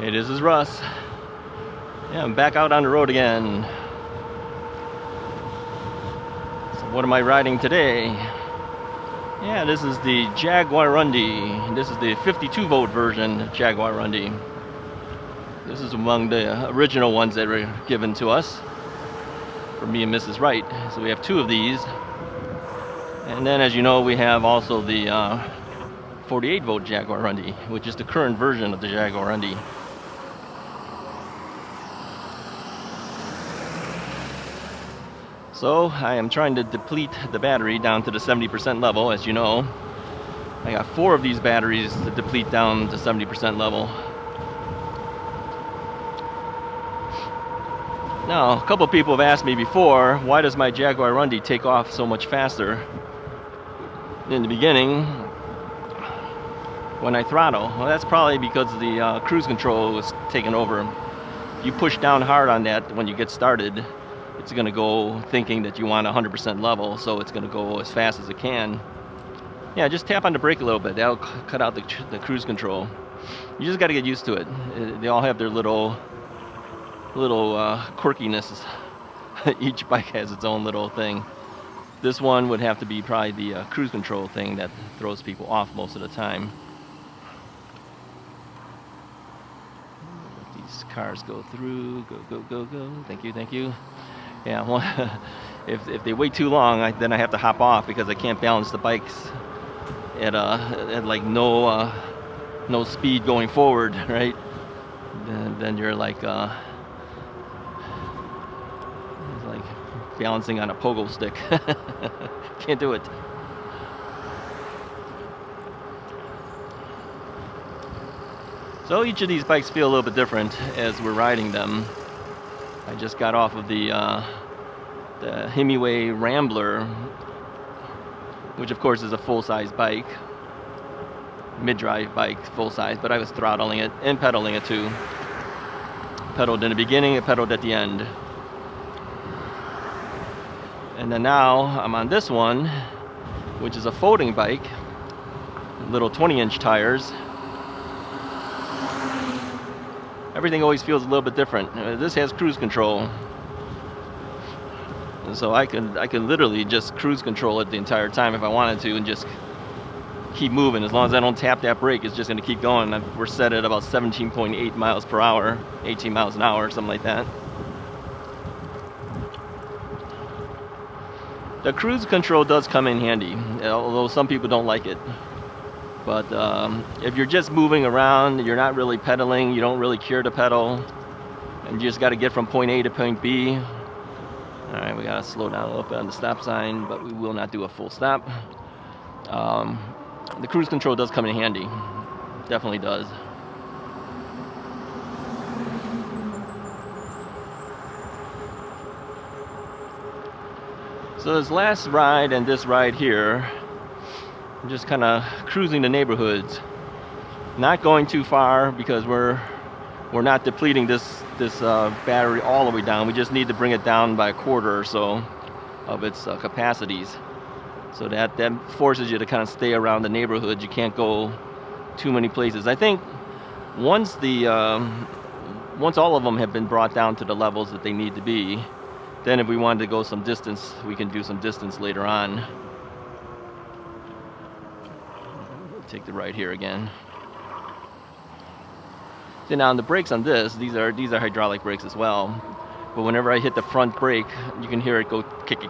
Hey, this is Russ. Yeah, I'm back out on the road again. So what am I riding today? Yeah, this is the Jaguar Rundy. This is the 52 volt version Jaguar Rundy. This is among the original ones that were given to us for me and Mrs. Wright. So we have two of these. And then, as you know, we have also the 48 volt Jaguar Rundy, which is the current version of the Jaguar Rundy. So I am trying to deplete the battery down to the 70% level. As you know, I got 4 of these batteries to deplete down to 70% level. Now, a couple of people have asked me before, why does my Jaguar Rundy take off so much faster in the beginning when I throttle? Well, that's probably because the cruise control was taken over. If you push down hard on that when you get started, it's going to go thinking that you want 100% level, so it's going to go as fast as it can. Yeah, just tap on the brake a little bit. That'll cut out the cruise control. You just got to get used to it. They all have their little quirkiness. Each bike has its own little thing. This one would have to be probably the cruise control thing that throws people off most of the time. Let these cars go through. Go. Thank you. Yeah, well, if they wait too long, then I have to hop off because I can't balance the bikes at like no speed going forward, right? Then you're like it's like balancing on a pogo stick. Can't do it. So each of these bikes feel a little bit different as we're riding them. I just got off of the Himiway Rambler, which of course is a full-size bike, mid-drive bike, full-size, but I was throttling it and pedaling it too. Pedaled in the beginning and pedaled at the end. And then now I'm on this one, which is a folding bike, little 20-inch tires. Everything always feels a little bit different. This has cruise control, and so I can literally just cruise control it the entire time if I wanted to, and just keep moving. As long as I don't tap that brake, it's just going to keep going. We're set at about 17.8 miles per hour, 18 miles an hour, something like that. The cruise control does come in handy, although some people don't like it. But if you're just moving around, you're not really pedaling, you don't really care to pedal, and you just got to get from point A to point B. All right, we got to slow down a little bit on the stop sign, but we will not do a full stop. The cruise control does come in handy. Definitely does. So this last ride and this ride here, I'm just kind of cruising the neighborhoods, not going too far because we're not depleting this battery all the way down. We just need to bring it down by a quarter or so of its capacities, so that forces you to kind of stay around the neighborhood. You can't go too many places. I think once all of them have been brought down to the levels that they need to be, then if we wanted to go some distance, we can do some distance later on. Take the right here again. So now on the brakes on this, these are hydraulic brakes as well. But whenever I hit the front brake, you can hear it go kick.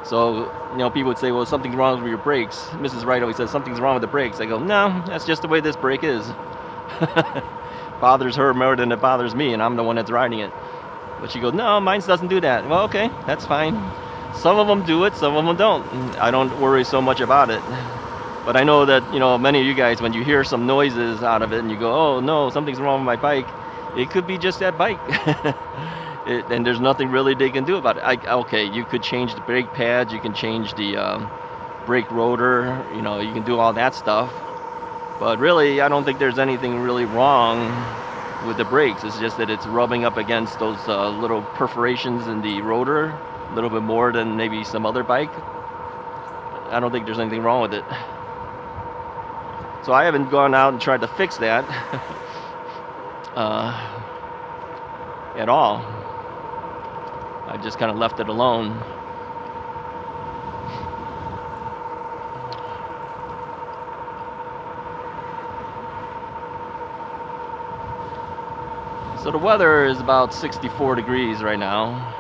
So, you know, people would say, well, something's wrong with your brakes. Mrs. Wright always says something's wrong with the brakes. I go, no, that's just the way this brake is. Bothers her more than it bothers me, and I'm the one that's riding it. But she goes, no, mine doesn't do that. Well, okay, that's fine. Some of them do it, some of them don't. I don't worry so much about it. But I know that, you know, many of you guys, when you hear some noises out of it and you go, oh no, something's wrong with my bike, it could be just that bike. And there's nothing really they can do about it. Okay, you could change the brake pads, you can change the brake rotor, you know, you can do all that stuff. But really, I don't think there's anything really wrong with the brakes. It's just that it's rubbing up against those little perforations in the rotor a little bit more than maybe some other bike. I don't think there's anything wrong with it. So I haven't gone out and tried to fix that. at all. I just kind of left it alone. So the weather is about 64 degrees right now.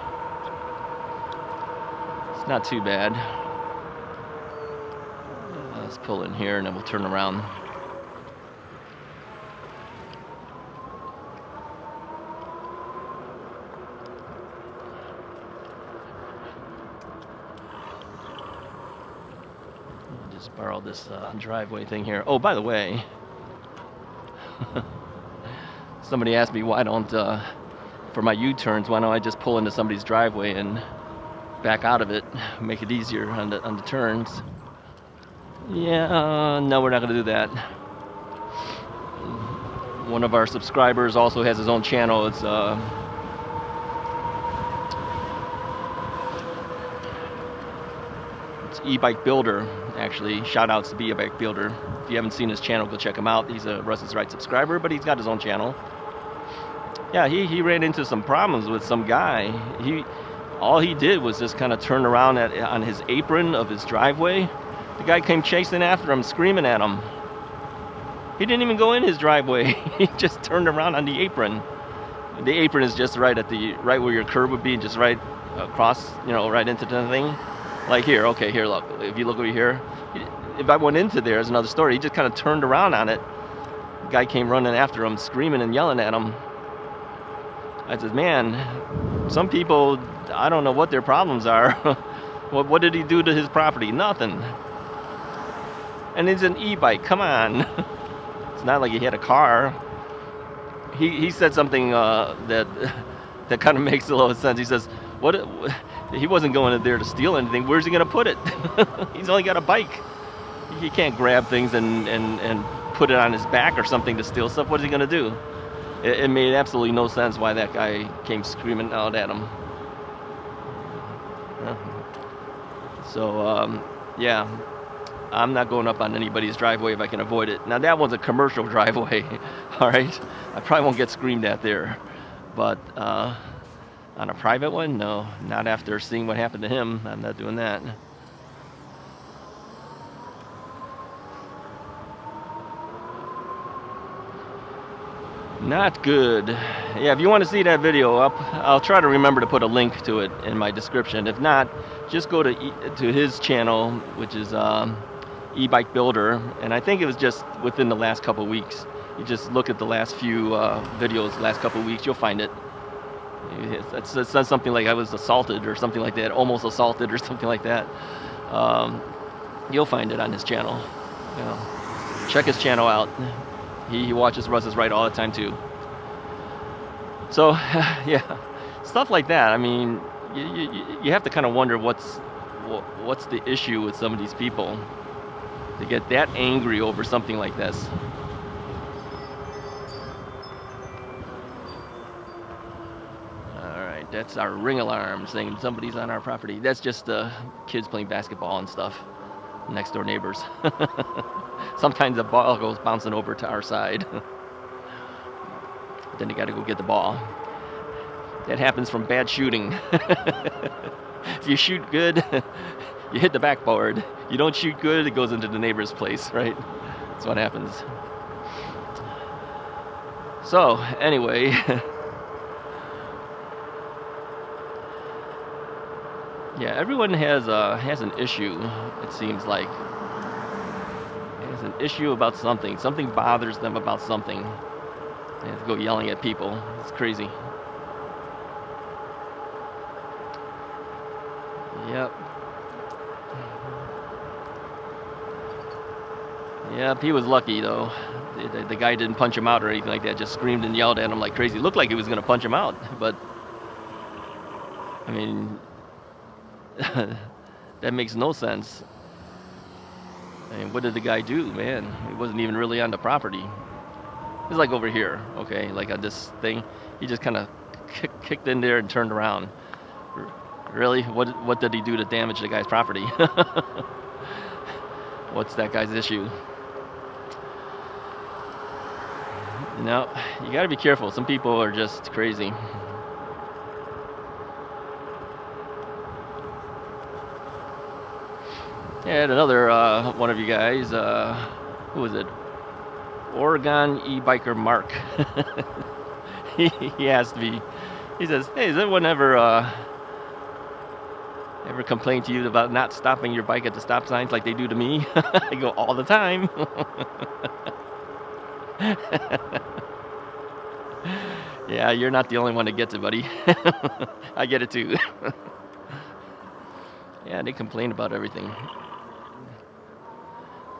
It's not too bad. Let's pull in here and then we'll turn around. Just borrow this driveway thing here. Oh, by the way, somebody asked me why don't, for my U-turns, why don't I just pull into somebody's driveway and back out of it, make it easier on the turns. Yeah, no, we're not going to do that. One of our subscribers also has his own channel. It's eBike Builder, actually. Shout outs to eBike Builder. If you haven't seen his channel, go check him out. He's a Russ is Right subscriber, but he's got his own channel. Yeah, he ran into some problems with some guy. All he did was just kind of turn around on his apron of his driveway. The guy came chasing after him, screaming at him. He didn't even go in his driveway. He just turned around on the apron. The apron is just right where your curb would be, just right across, right into the thing. Like here, okay, here, look. If you look over here, if I went into there, is another story. He just kind of turned around on it. The guy came running after him, screaming and yelling at him. I said, man, some people, I don't know what their problems are. What did he do to his property? Nothing. And it's an e-bike, come on. It's not like he had a car. He said something that kind of makes a little sense. He says, he wasn't going in there to steal anything. Where's he going to put it? He's only got a bike. He can't grab things and put it on his back or something to steal stuff. What is he going to do? It made absolutely no sense why that guy came screaming out at him. So, yeah, I'm not going up on anybody's driveway if I can avoid it. Now, that one's a commercial driveway, all right? I probably won't get screamed at there. But on a private one, no, not after seeing what happened to him. I'm not doing that. Not good. Yeah, if you want to see that video, I'll try to remember to put a link to it in my description. If not, just go to his channel, which is eBike Builder, and I think it was just within the last couple weeks. You just look at the last few videos, the last couple weeks, you'll find it. It says something like I was assaulted or something like that, almost assaulted or something like that. You'll find it on his channel. Check his channel out. He watches Russ is Right all the time too. So, yeah, stuff like that. I mean, you have to kind of wonder what's the issue with some of these people to get that angry over something like this. All right, that's our ring alarm saying somebody's on our property. That's just kids playing basketball and stuff. Next door neighbors. Sometimes the ball goes bouncing over to our side. Then you got to go get the ball. That happens from bad shooting. If you shoot good, you hit the backboard. You don't shoot good, it goes into the neighbor's place, right? That's what happens. So, anyway. Yeah, everyone has an issue, it seems like. Has an issue about something. Something bothers them about something. They have to go yelling at people. It's crazy. Yep. Yep, he was lucky though. The guy didn't punch him out or anything like that. Just screamed and yelled at him like crazy. It looked like he was going to punch him out, but I mean, that makes no sense. I mean, what did the guy do, man? He wasn't even really on the property. It's like over here, okay, like on this thing. He just kind of kicked in there and turned around. Really? What did he do to damage the guy's property? What's that guy's issue? No, you got to be careful. Some people are just crazy. And another one of you guys, who was it? Oregon e-biker Mark. he asked me, he says, hey, has anyone ever complained to you about not stopping your bike at the stop signs like they do to me? I go, all the time. Yeah, you're not the only one that gets it, buddy. I get it too. Yeah, they complain about everything.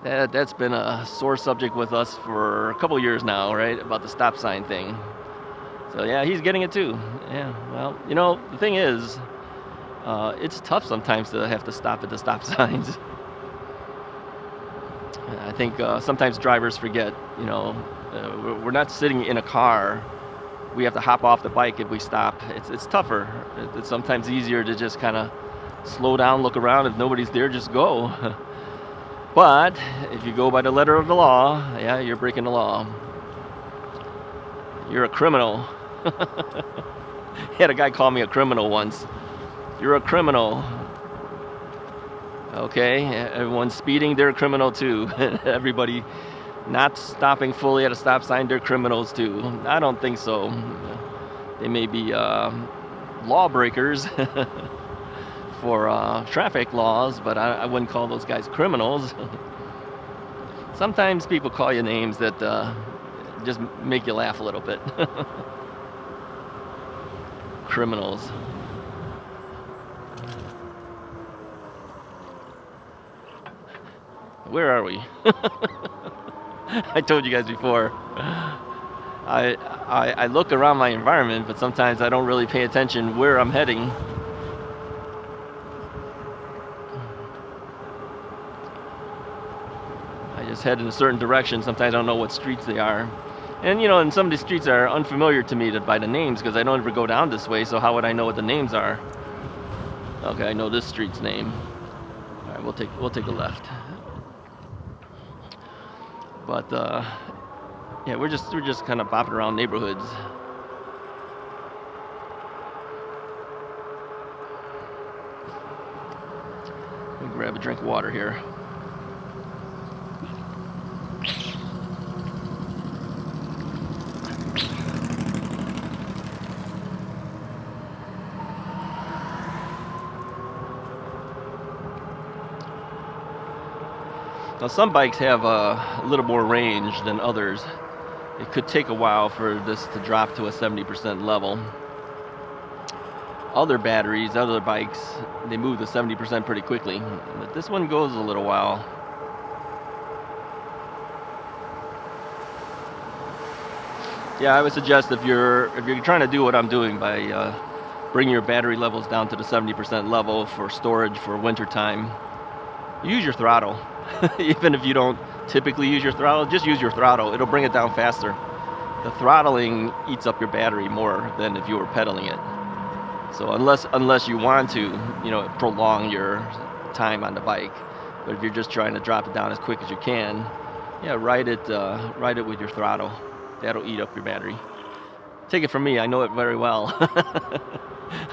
That's been a sore subject with us for a couple years now, right? About the stop sign thing. So yeah, he's getting it too. Yeah, well, you know, the thing is, it's tough sometimes to have to stop at the stop signs. I think sometimes drivers forget, you know, we're not sitting in a car. We have to hop off the bike if we stop. It's tougher. It's sometimes easier to just kind of slow down, look around. If nobody's there, just go. But if you go by the letter of the law, yeah, you're breaking the law. You're a criminal. Had a guy call me a criminal once. You're a criminal. Okay, everyone's speeding, they're a criminal too. Everybody not stopping fully at a stop sign, they're criminals too. I don't think so. They may be lawbreakers for traffic laws, but I wouldn't call those guys criminals. Sometimes people call you names that just make you laugh a little bit. Criminals. Where are we? I told you guys before. I look around my environment, but sometimes I don't really pay attention where I'm heading. I just head in a certain direction. Sometimes I don't know what streets they are. And you know, and some of these streets are unfamiliar to me by the names because I don't ever go down this way, so how would I know what the names are? Okay, I know this street's name. All right, we'll take a left. But yeah, we're just kind of bopping around neighborhoods. Let me grab a drink of water here. Now some bikes have a little more range than others. It could take a while for this to drop to a 70% level. Other batteries, other bikes, they move to 70% pretty quickly. But this one goes a little while. Yeah, I would suggest if you're trying to do what I'm doing by bringing your battery levels down to the 70% level for storage for winter time, use your throttle. Even if you don't typically use your throttle, just use your throttle. It'll bring it down faster. The throttling eats up your battery more than if you were pedaling it. So unless you want to, you know, prolong your time on the bike, but if you're just trying to drop it down as quick as you can, yeah, ride it with your throttle. That'll eat up your battery. Take it from me, I know it very well.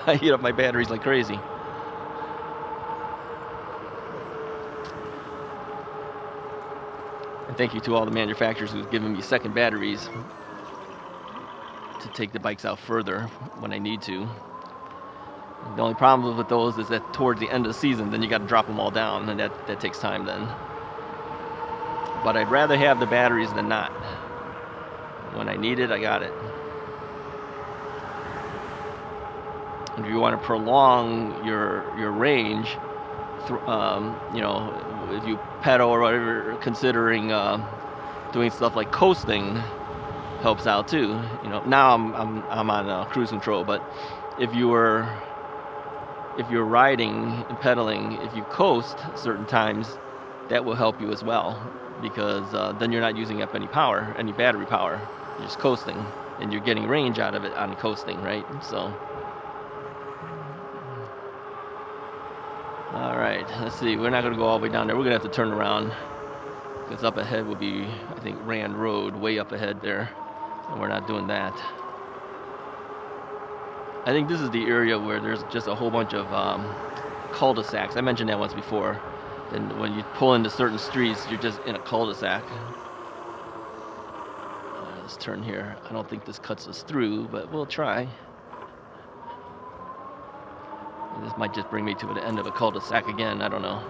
I eat up my batteries like crazy. And thank you to all the manufacturers who've given me second batteries to take the bikes out further when I need to. The only problem with those is that towards the end of the season, then you got to drop them all down, and that takes time then. But I'd rather have the batteries than not. When I need it, I got it. And if you want to prolong your range, you know, if you pedal or whatever, considering doing stuff like coasting helps out too. You know, now I'm on cruise control, but if you're riding and pedaling, if you coast certain times, that will help you as well, because then you're not using up any power, any battery power. You're just coasting, and you're getting range out of it on coasting, right? So. All right, let's see. We're not going to go all the way down there. We're going to have to turn around because up ahead will be, I think, Rand Road, way up ahead there. So we're not doing that. I think this is the area where there's just a whole bunch of cul-de-sacs. I mentioned that once before. And when you pull into certain streets, you're just in a cul-de-sac. Let's turn here. I don't think this cuts us through, but we'll try. This might just bring me to the end of a cul-de-sac again. I don't know.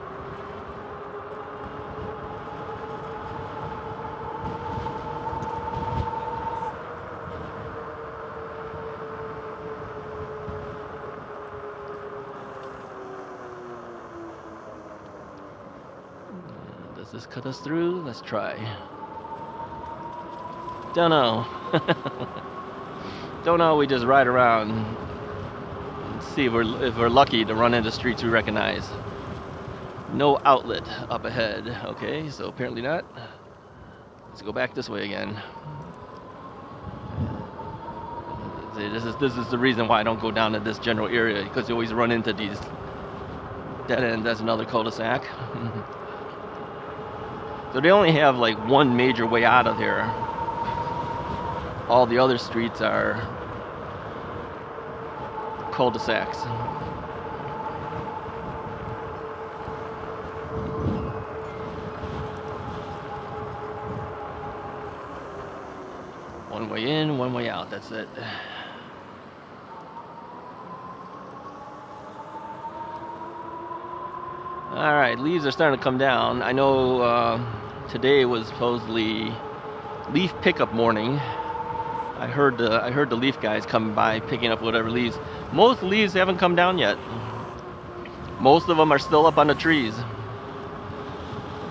Does this cut us through? Let's try. Don't know. Don't know. We just ride around and see if we're lucky to run into streets we recognize. No outlet up ahead. Okay, so apparently not. Let's go back this way again. See, this is the reason why I don't go down to this general area, because you always run into these dead ends. That's another cul-de-sac. So they only have like one major way out of here. All the other streets are cul-de-sacs. One way in, one way out, that's it. All right, leaves are starting to come down. I know today was supposedly leaf pickup morning. I heard the leaf guys coming by picking up whatever leaves. Most leaves haven't come down yet. Most of them are still up on the trees.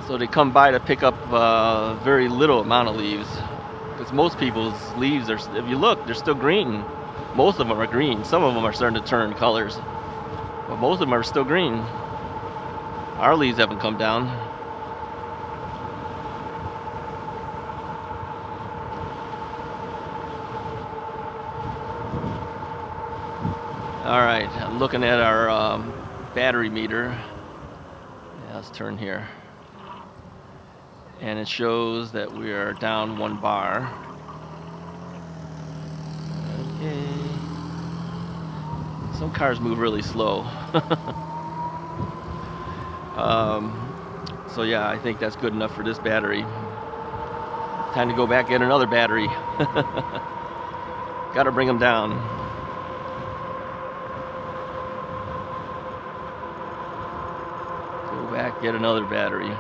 So they come by to pick up very little amount of leaves. Because most people's leaves are, if you look, they're still green. Most of them are green. Some of them are starting to turn colors. But most of them are still green. Our leaves haven't come down. All right, I'm looking at our battery meter. Yeah, let's turn here. And it shows that we are down 1 bar. Okay. Some cars move really slow. So yeah, I think that's good enough for this battery. Time to go back and get another battery. Gotta bring them down. Go back, get another battery.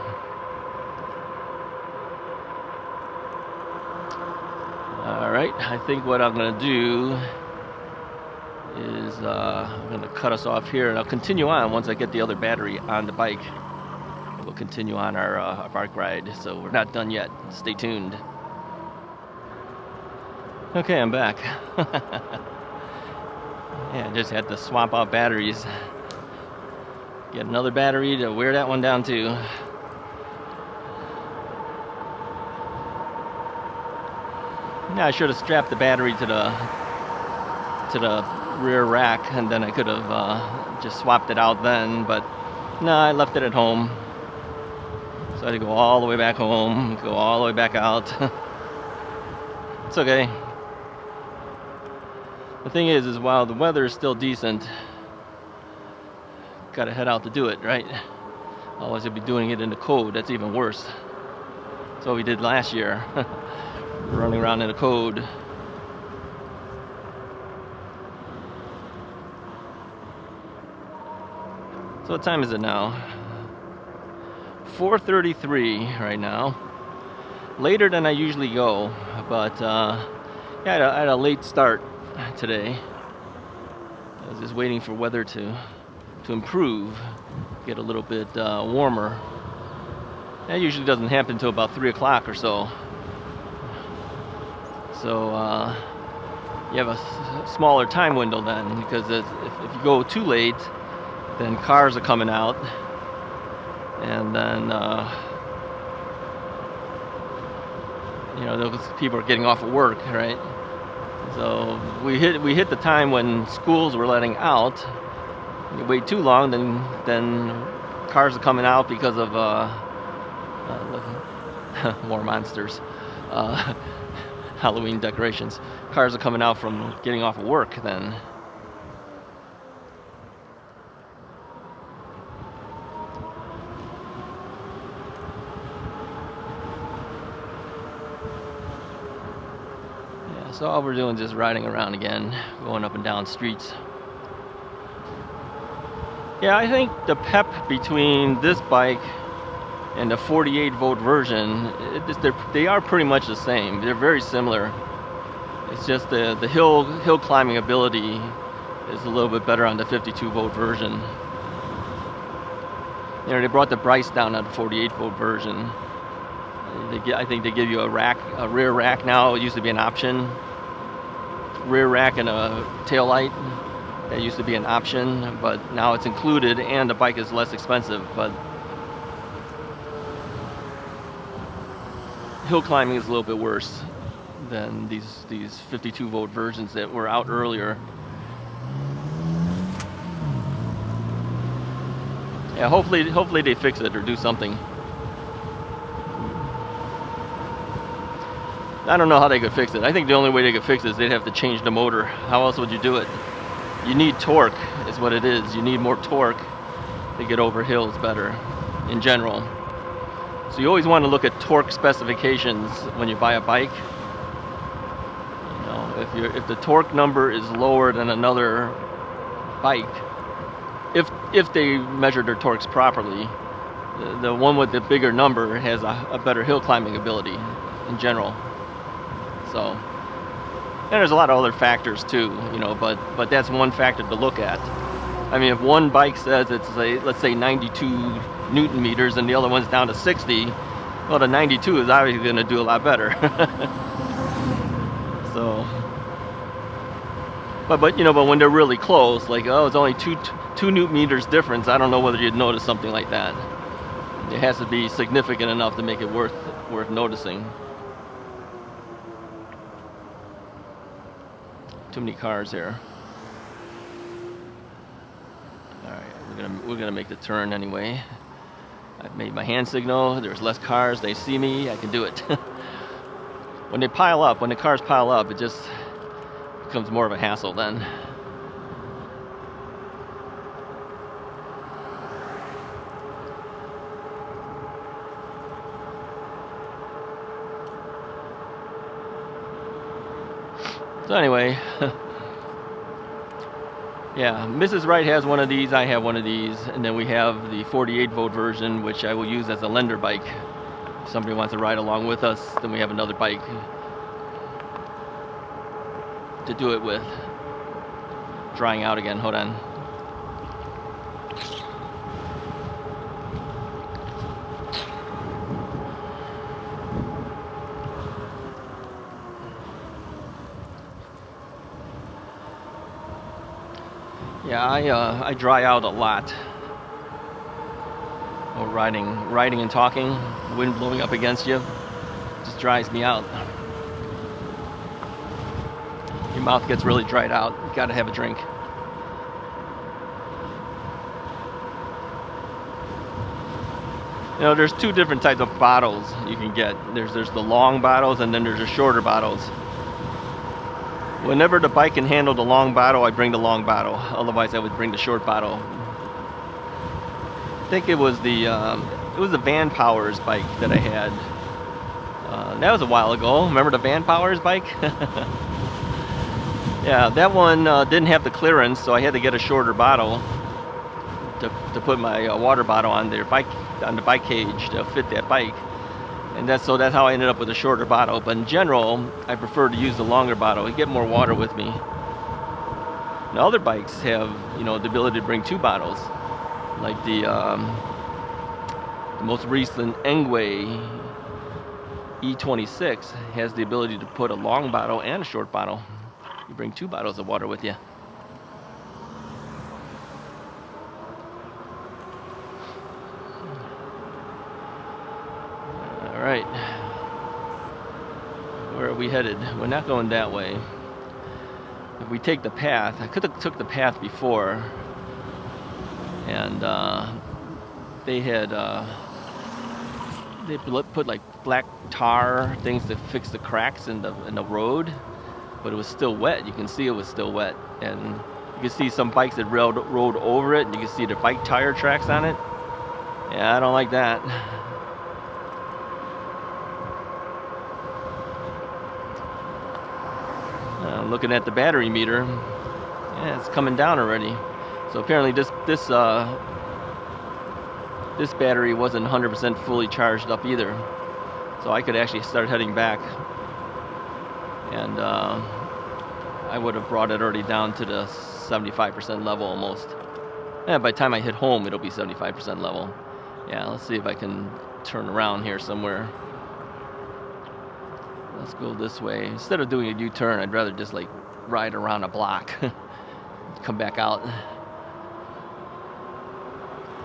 Alright, I think what I'm gonna do is I'm gonna cut us off here, and I'll continue on once I get the other battery on the bike. We'll continue on our bike ride, so we're not done yet. Stay tuned. Okay, I'm back. Yeah, I just had to swap out batteries. Get another battery to wear that one down too. Yeah, I should have strapped the battery to the rear rack, and then I could have just swapped it out then, but no, I left it at home. So I had to go all the way back home, go all the way back out. It's okay. The thing is while the weather is still decent, gotta head out to do it, right? Otherwise you'll be doing it in the cold. That's even worse. That's what we did last year. Running around in the cold. So what time is it now? 4:33 right now. Later than I usually go, but yeah, I had a late start today. I was just waiting for weather to improve, get a little bit warmer. That usually doesn't happen until about 3 o'clock or so. So you have a smaller time window then, because if you go too late, then cars are coming out, and then you know, those people are getting off of work, right? So we hit the time when schools were letting out. You wait too long, then cars are coming out because of more monsters. Halloween decorations. Cars are coming out from getting off of work then. Yeah, so all we're doing is just riding around again, going up and down streets. Yeah, I think the pep between this bike and the 48-volt version, they are pretty much the same. They're very similar. It's just the hill climbing ability is a little bit better on the 52-volt version. You know, they brought the price down on the 48-volt version. I think they give you a rear rack now. It used to be an option. Rear rack and a tail light. That used to be an option, but now it's included, and the bike is less expensive. But hill climbing is a little bit worse than these 52-volt versions that were out earlier. Yeah, hopefully they fix it or do something. I don't know how they could fix it. I think the only way they could fix it is they'd have to change the motor. How else would you do it? You need torque, is what it is. You need more torque to get over hills better, in general. So you always want to look at torque specifications when you buy a bike. You know, if the torque number is lower than another bike, if they measure their torques properly, the one with the bigger number has a better hill climbing ability, in general. So. And there's a lot of other factors too, you know, but that's one factor to look at. I mean, if one bike says it's let's say 92 Newton meters and the other one's down to 60, well, the 92 is obviously going to do a lot better. So, but you know, but when they're really close, like, oh, it's only two Newton meters difference, I don't know whether you'd notice something like that. It has to be significant enough to make it worth noticing. Too many cars here. All right, we're gonna make the turn anyway. I've made my hand signal. There's less cars. They see me. I can do it. When the cars pile up, it just becomes more of a hassle then. So anyway, yeah, Mrs. Wright has one of these, I have one of these, and then we have the 48-volt version, which I will use as a lender bike. If somebody wants to ride along with us, then we have another bike to do it with. Drying out again, hold on. Yeah, I dry out a lot. Or riding and talking, wind blowing up against you, just dries me out. Your mouth gets really dried out. You gotta have a drink. You know, there's two different types of bottles you can get. There's the long bottles and then there's the shorter bottles. Whenever the bike can handle the long bottle, I bring the long bottle. Otherwise, I would bring the short bottle. I think it was the Van Powers bike that I had. That was a while ago. Remember the Van Powers bike? Yeah, that one didn't have the clearance, so I had to get a shorter bottle to put my water bottle on the bike cage to fit that bike. And that's how I ended up with a shorter bottle. But in general, I prefer to use the longer bottle. I get more water with me. Now, other bikes have, you know, the ability to bring two bottles. Like the most recent Engwe E26 has the ability to put a long bottle and a short bottle. You bring two bottles of water with you. All right, where are we headed? We're not going that way. If we take the path, I could have took the path before, and they they put like black tar things to fix the cracks in the road, but it was still wet. You can see it was still wet, and you can see some bikes that rode over it, and you can see the bike tire tracks on it. Yeah, I don't like that. Looking at the battery meter, yeah, it's coming down already. So apparently this battery wasn't 100% fully charged up either. So I could actually start heading back, and I would have brought it already down to the 75% level almost. Yeah, by the time I hit home, it'll be 75% level. Yeah, let's see if I can turn around here somewhere. Let's go this way. Instead of doing a U-turn, I'd rather just like ride around a block, come back out.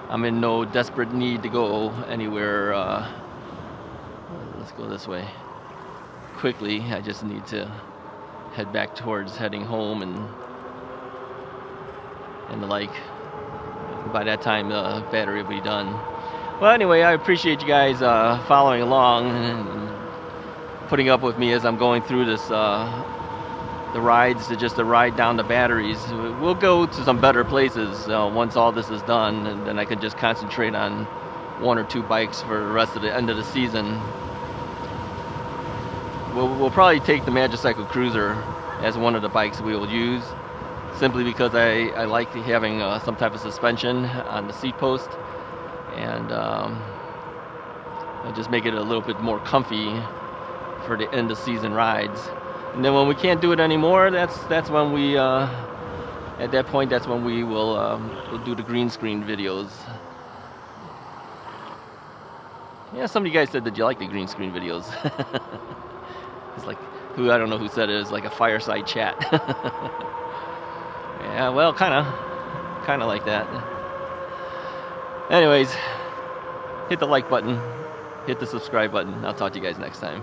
I'm in no desperate need to go anywhere. Let's go this way quickly. I just need to head back towards heading home and the like. By that time, the battery will be done. Well, anyway, I appreciate you guys following along and putting up with me as I'm going through this, the rides to ride down the batteries. We'll go to some better places once all this is done, and then I can just concentrate on 1 or 2 bikes for the rest of the end of the season. We'll probably take the Magicycle Cruiser as one of the bikes we will use, simply because I like having some type of suspension on the seat post, and I'll just make it a little bit more comfy for the end of season rides. And then when we can't do it anymore, that's when we at that point that's when we will we'll do the green screen videos. Yeah, some of you guys said that you like the green screen videos. It's like, I don't know who said it, it's like a fireside chat. Yeah, well, kind of like that. Anyways, hit the like button, hit the subscribe button. I'll talk to you guys next time.